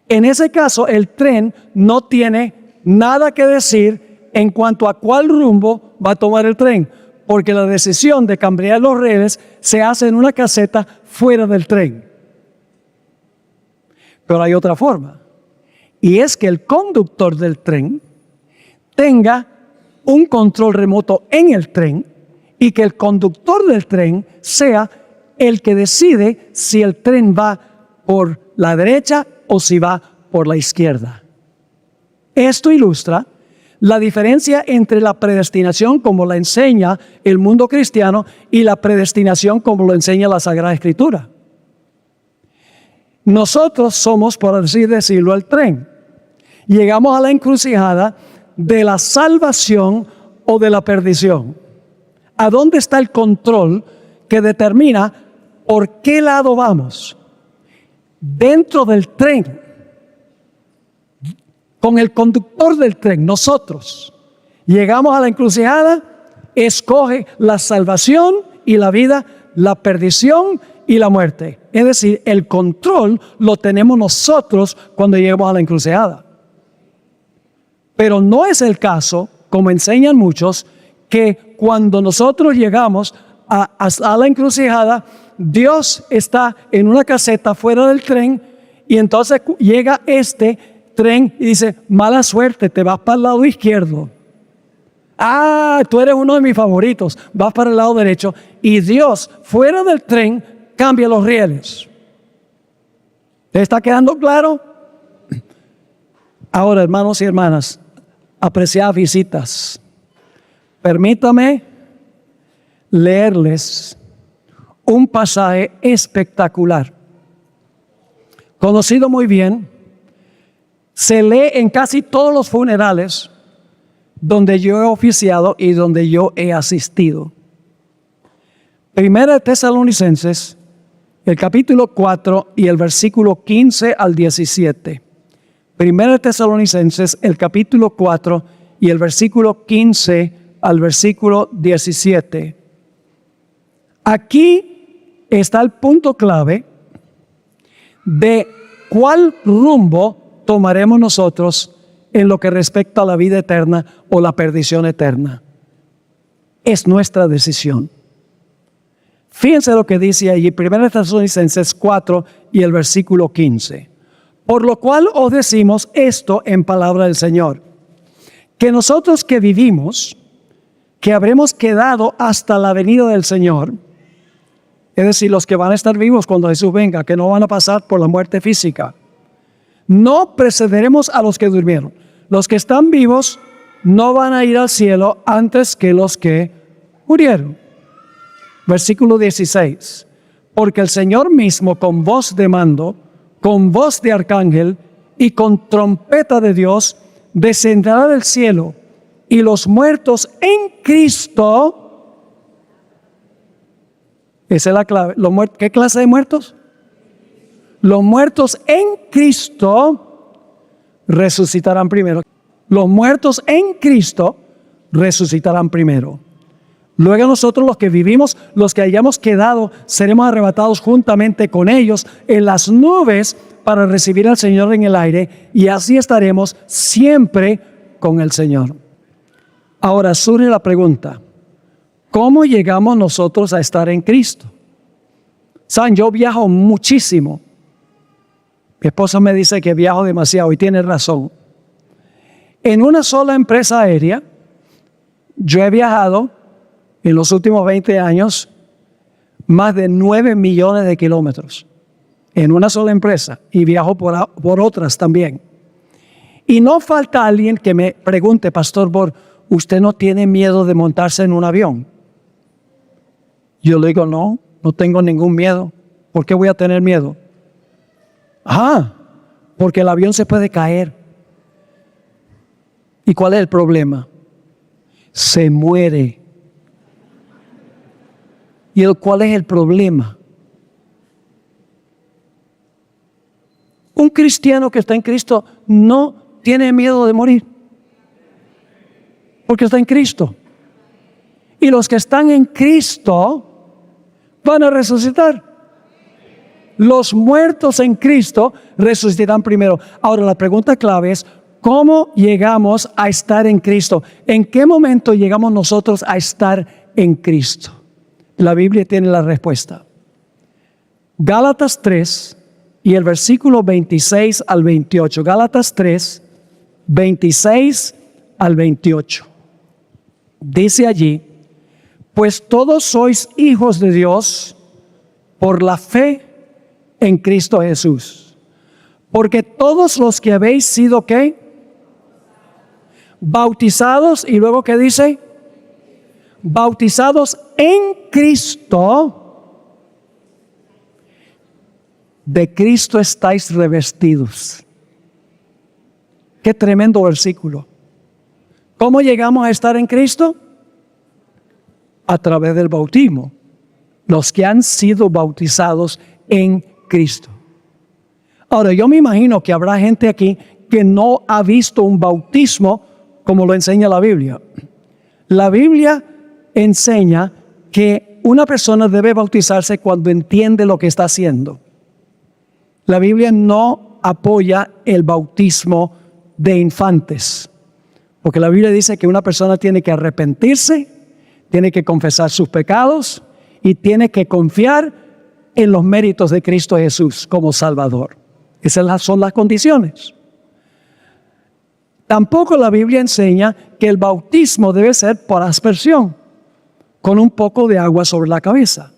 En ese caso, el tren no tiene nada que decir en cuanto a cuál rumbo va a tomar el tren, porque la decisión de cambiar los rieles se hace en una caseta fuera del tren. Pero hay otra forma, y es que el conductor del tren tenga un control remoto en el tren y que el conductor del tren sea el que decide si el tren va por la derecha o si va por la izquierda. Esto ilustra la diferencia entre la predestinación como la enseña el mundo cristiano y la predestinación como lo enseña la Sagrada Escritura. Nosotros somos, por así decirlo, el tren. Llegamos a la encrucijada de la salvación o de la perdición. ¿A dónde está el control que determina por qué lado vamos? Dentro del tren, con el conductor del tren, nosotros llegamos a la encrucijada, escoge la salvación y la vida, la perdición y la muerte. Es decir, el control lo tenemos nosotros cuando llegamos a la encrucijada. Pero no es el caso, como enseñan muchos, que cuando nosotros llegamos a la encrucijada, Dios está en una caseta fuera del tren y entonces llega este tren y dice, mala suerte, te vas para el lado izquierdo. Ah, tú eres uno de mis favoritos, vas para el lado derecho. Y Dios, fuera del tren, cambia los rieles. ¿Te está quedando claro? Ahora, hermanos y hermanas, apreciadas visitas, permítame leerles un pasaje espectacular, conocido muy bien, se lee en casi todos los funerales donde yo he oficiado y donde yo he asistido. Primera de Tesalonicenses, el capítulo 4 y el versículo 15 al 17. Primera de Tesalonicenses, el capítulo 4 y el versículo 15 al versículo 17. Aquí está el punto clave de cuál rumbo tomaremos nosotros en lo que respecta a la vida eterna o la perdición eterna. Es nuestra decisión. Fíjense lo que dice allí, 1 Tesalonicenses 4 y el versículo 15. Por lo cual os decimos esto en palabra del Señor, que nosotros que vivimos, que habremos quedado hasta la venida del Señor, es decir, los que van a estar vivos cuando Jesús venga, que no van a pasar por la muerte física, no precederemos a los que durmieron. Los que están vivos no van a ir al cielo antes que los que murieron. Versículo 16. Porque el Señor mismo con voz de mando, con voz de arcángel y con trompeta de Dios, descenderá del cielo, y los muertos en Cristo, esa es la clave. ¿Qué clase de muertos? Los muertos en Cristo resucitarán primero. Los muertos en Cristo resucitarán primero. Luego nosotros los que vivimos, los que hayamos quedado, seremos arrebatados juntamente con ellos en las nubes para recibir al Señor en el aire, y así estaremos siempre con el Señor. Ahora surge la pregunta, ¿cómo llegamos nosotros a estar en Cristo? Saben, yo viajo muchísimo. Mi esposa me dice que viajo demasiado y tiene razón. En una sola empresa aérea, yo he viajado en los últimos 20 años más de 9 millones de kilómetros. En una sola empresa, y viajo por otras también. Y no falta alguien que me pregunte, Pastor Bor, ¿usted no tiene miedo de montarse en un avión? Yo le digo, no tengo ningún miedo. ¿Por qué voy a tener miedo? Porque el avión se puede caer. ¿Y cuál es el problema? Se muere. ¿Y cuál es el problema? Un cristiano que está en Cristo no tiene miedo de morir, porque está en Cristo. Y los que están en Cristo van a resucitar. Los muertos en Cristo resucitarán primero. Ahora la pregunta clave es, ¿cómo llegamos a estar en Cristo? ¿En qué momento llegamos nosotros a estar en Cristo? La Biblia tiene la respuesta. Gálatas 3 y el versículo 26 al 28. Gálatas 3, 26 al 28. Dice allí, pues todos sois hijos de Dios por la fe en Cristo Jesús. Porque todos los que habéis sido, ¿qué? Bautizados, y luego ¿qué dice? Bautizados en Cristo, de Cristo estáis revestidos. Qué tremendo versículo. ¿Cómo llegamos a estar en Cristo? A través del bautismo. Los que han sido bautizados en Cristo. Ahora, yo me imagino que habrá gente aquí que no ha visto un bautismo como lo enseña la Biblia. La Biblia enseña que una persona debe bautizarse cuando entiende lo que está haciendo. La Biblia no apoya el bautismo de infantes, porque la Biblia dice que una persona tiene que arrepentirse, tiene que confesar sus pecados y tiene que confiar en los méritos de Cristo Jesús como Salvador. Esas son las condiciones. Tampoco la Biblia enseña que el bautismo debe ser por aspersión, con un poco de agua sobre la cabeza.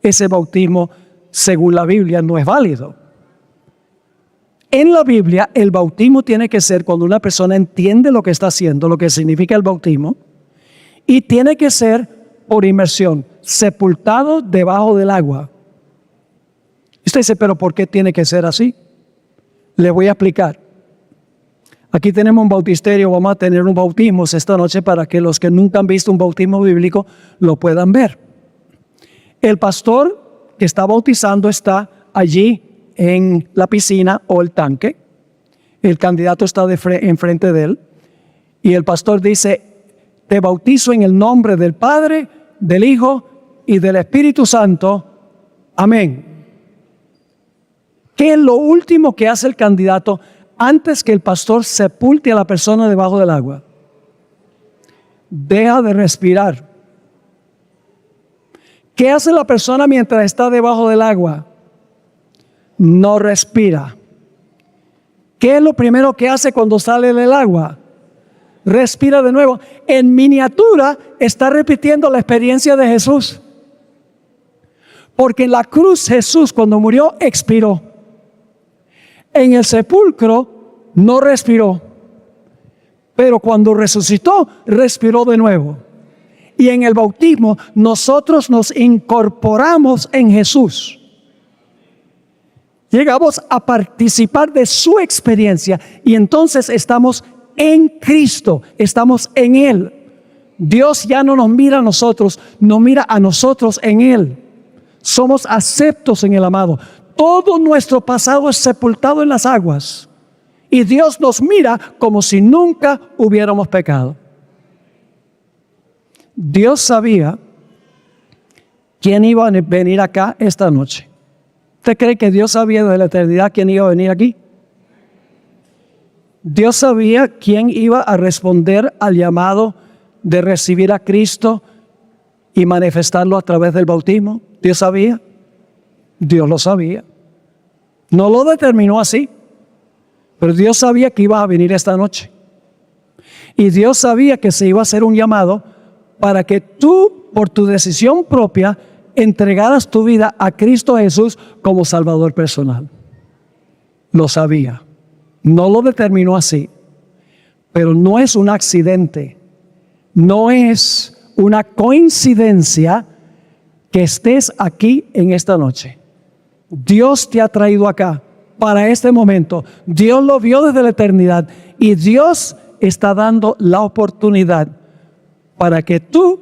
Ese bautismo, según la Biblia, no es válido. En la Biblia, el bautismo tiene que ser cuando una persona entiende lo que está haciendo, lo que significa el bautismo, y tiene que ser por inmersión, sepultado debajo del agua. Usted dice, pero ¿por qué tiene que ser así? Le voy a explicar. Aquí tenemos un bautisterio, vamos a tener un bautismo esta noche para que los que nunca han visto un bautismo bíblico lo puedan ver. El pastor que está bautizando está allí en la piscina o el tanque. El candidato está enfrente de él. Y el pastor dice, te bautizo en el nombre del Padre, del Hijo y del Espíritu Santo. Amén. ¿Qué es lo último que hace el candidato antes que el pastor sepulte a la persona debajo del agua, deja de respirar. ¿Qué hace la persona mientras está debajo del agua? No respira. ¿Qué es lo primero que hace cuando sale del agua? Respira de nuevo. En miniatura está repitiendo la experiencia de Jesús. Porque en la cruz Jesús, cuando murió, expiró. En el sepulcro no respiró. Pero cuando resucitó, respiró de nuevo. Y en el bautismo nosotros nos incorporamos en Jesús. Llegamos a participar de su experiencia y entonces estamos en Cristo, estamos en Él. Dios ya no nos mira a nosotros, nos mira a nosotros en Él. Somos aceptos en el amado. Todo nuestro pasado es sepultado en las aguas y Dios nos mira como si nunca hubiéramos pecado. Dios sabía quién iba a venir acá esta noche. ¿Usted cree que Dios sabía desde la eternidad quién iba a venir aquí? Dios sabía quién iba a responder al llamado de recibir a Cristo y manifestarlo a través del bautismo. Dios sabía. Dios lo sabía. No lo determinó así, pero Dios sabía que iba a venir esta noche. Y Dios sabía que se iba a hacer un llamado para que tú, por tu decisión propia, entregaras tu vida a Cristo Jesús como Salvador personal. Lo sabía. No lo determinó así. Pero no es un accidente. No es una coincidencia que estés aquí en esta noche. Dios te ha traído acá para este momento. Dios lo vio desde la eternidad y Dios está dando la oportunidad para que tú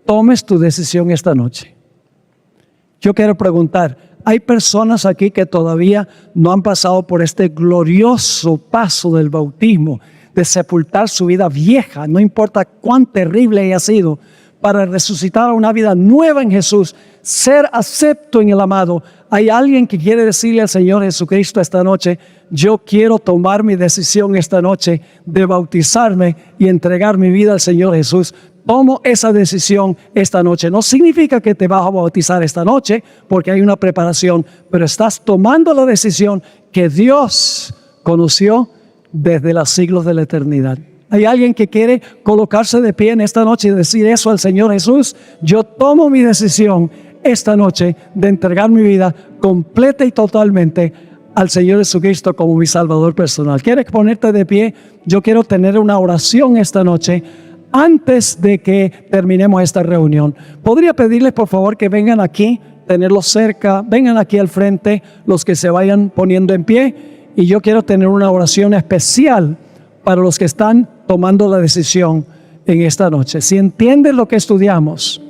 tomes tu decisión esta noche. Yo quiero preguntar, ¿hay personas aquí que todavía no han pasado por este glorioso paso del bautismo, de sepultar su vida vieja, no importa cuán terrible haya sido, para resucitar a una vida nueva en Jesús, ser acepto en el amado? ¿Hay alguien que quiere decirle al Señor Jesucristo esta noche, yo quiero tomar mi decisión esta noche de bautizarme y entregar mi vida al Señor Jesús? Tomo esa decisión esta noche. No significa que te vas a bautizar esta noche porque hay una preparación, pero estás tomando la decisión que Dios conoció desde los siglos de la eternidad. ¿Hay alguien que quiere colocarse de pie en esta noche y decir eso al Señor Jesús? Yo tomo mi decisión esta noche de entregar mi vida completa y totalmente al Señor Jesucristo como mi Salvador personal. ¿Quieres ponerte de pie? Yo quiero tener una oración esta noche antes de que terminemos esta reunión. ¿Podría pedirles por favor que vengan aquí, tenerlos cerca, vengan aquí al frente, los que se vayan poniendo en pie? Y yo quiero tener una oración especial para los que están tomando la decisión en esta noche. Si entiendes lo que estudiamos,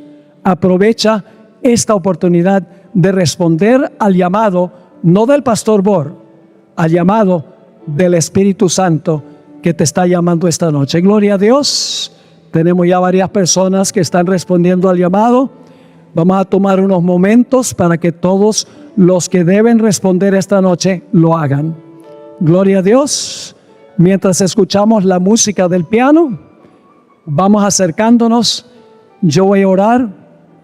aprovecha esta oportunidad de responder al llamado, no del pastor Bor, al llamado del Espíritu Santo que te está llamando esta noche. Gloria a Dios. Tenemos ya varias personas que están respondiendo al llamado. Vamos a tomar unos momentos para que todos los que deben responder esta noche lo hagan. Gloria a Dios. Mientras escuchamos la música del piano, vamos acercándonos. Yo voy a orar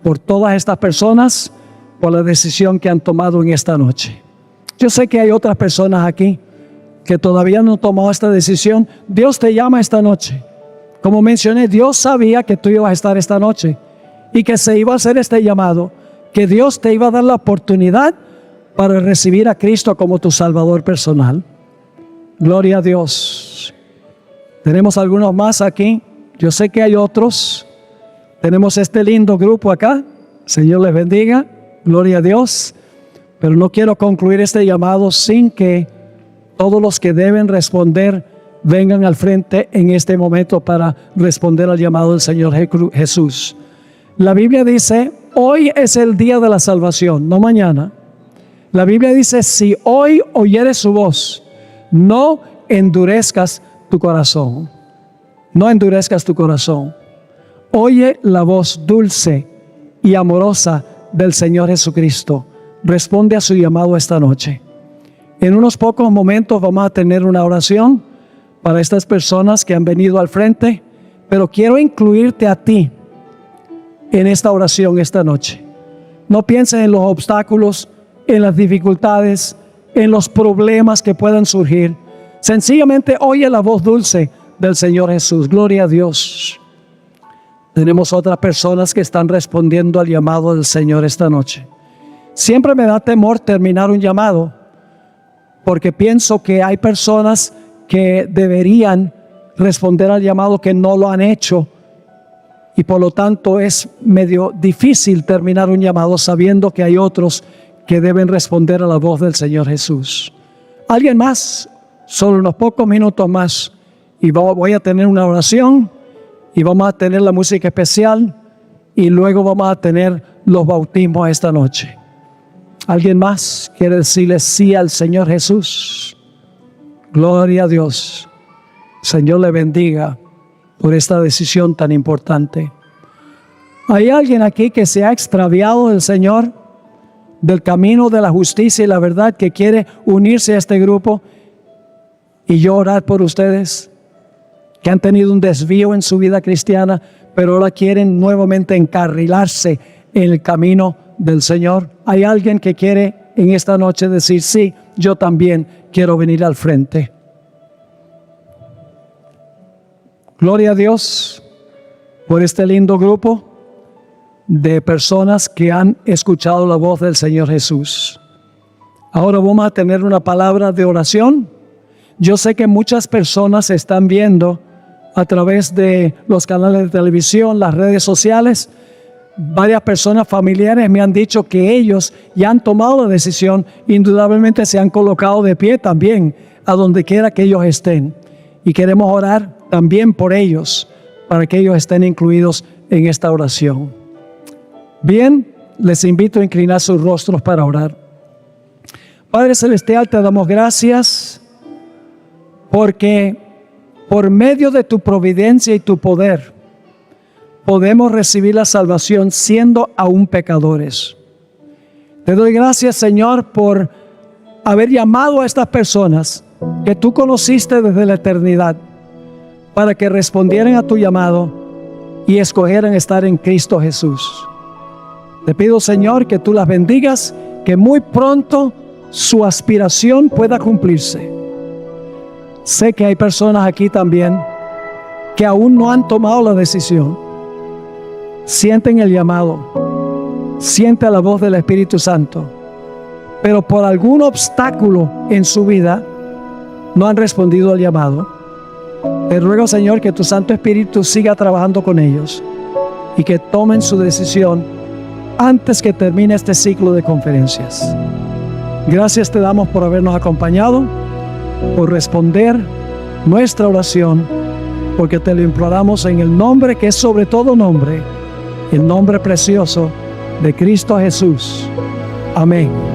por todas estas personas, por la decisión que han tomado en esta noche. Yo sé que hay otras personas aquí que todavía no han tomado esta decisión. Dios te llama esta noche. Como mencioné, Dios sabía que tú ibas a estar esta noche y que se iba a hacer este llamado, que Dios te iba a dar la oportunidad para recibir a Cristo como tu Salvador personal. Gloria a Dios. Tenemos algunos más aquí. Yo sé que hay otros. Tenemos este lindo grupo acá. Señor les bendiga. Gloria a Dios. Pero no quiero concluir este llamado sin que todos los que deben responder vengan al frente en este momento para responder al llamado del Señor Jesús. La Biblia dice, hoy es el día de la salvación, no mañana. La Biblia dice, si hoy oyeres su voz, no endurezcas tu corazón. No endurezcas tu corazón. Oye la voz dulce y amorosa del Señor Jesucristo. Responde a su llamado esta noche. En unos pocos momentos vamos a tener una oración para estas personas que han venido al frente, pero quiero incluirte a ti en esta oración esta noche. No pienses en los obstáculos, en las dificultades, en los problemas que puedan surgir. Sencillamente oye la voz dulce del Señor Jesús. Gloria a Dios. Tenemos otras personas que están respondiendo al llamado del Señor esta noche. Siempre me da temor terminar un llamado, porque pienso que hay personas que deberían responder al llamado que no lo han hecho, y por lo tanto es medio difícil terminar un llamado sabiendo que hay otros que deben responder a la voz del Señor Jesús. ¿Alguien más? Solo unos pocos minutos más y voy a tener una oración y vamos a tener la música especial y luego vamos a tener los bautismos esta noche. ¿Alguien más quiere decirle sí al Señor Jesús? Gloria a Dios. Señor le bendiga por esta decisión tan importante. ¿Hay alguien aquí que se ha extraviado del Señor, del camino de la justicia y la verdad, que quiere unirse a este grupo y yo orar por ustedes, que han tenido un desvío en su vida cristiana, pero ahora quieren nuevamente encarrilarse en el camino del Señor? ¿Hay alguien que quiere en esta noche decir, sí, yo también quiero venir al frente? Gloria a Dios por este lindo grupo de personas que han escuchado la voz del Señor Jesús. Ahora vamos a tener una palabra de oración. Yo sé que muchas personas están viendo a través de los canales de televisión, las redes sociales. Varias personas familiares me han dicho que ellos ya han tomado la decisión. Indudablemente se han colocado de pie también a donde quiera que ellos estén. Y queremos orar también por ellos, para que ellos estén incluidos en esta oración. Bien, les invito a inclinar sus rostros para orar. Padre Celestial, te damos gracias porque por medio de tu providencia y tu poder podemos recibir la salvación siendo aún pecadores. Te doy gracias, Señor, por haber llamado a estas personas que tú conociste desde la eternidad, para que respondieran a tu llamado y escogieran estar en Cristo Jesús. Te pido, Señor, que tú las bendigas, que muy pronto su aspiración pueda cumplirse. Sé que hay personas aquí también que aún no han tomado la decisión. Sienten el llamado, sienten la voz del Espíritu Santo, pero por algún obstáculo en su vida no han respondido al llamado. Te ruego, Señor, que tu Santo Espíritu siga trabajando con ellos y que tomen su decisión antes que termine este ciclo de conferencias. Gracias te damos por habernos acompañado, por responder nuestra oración, porque te lo imploramos en el nombre que es sobre todo nombre, el nombre precioso de Cristo Jesús. Amén.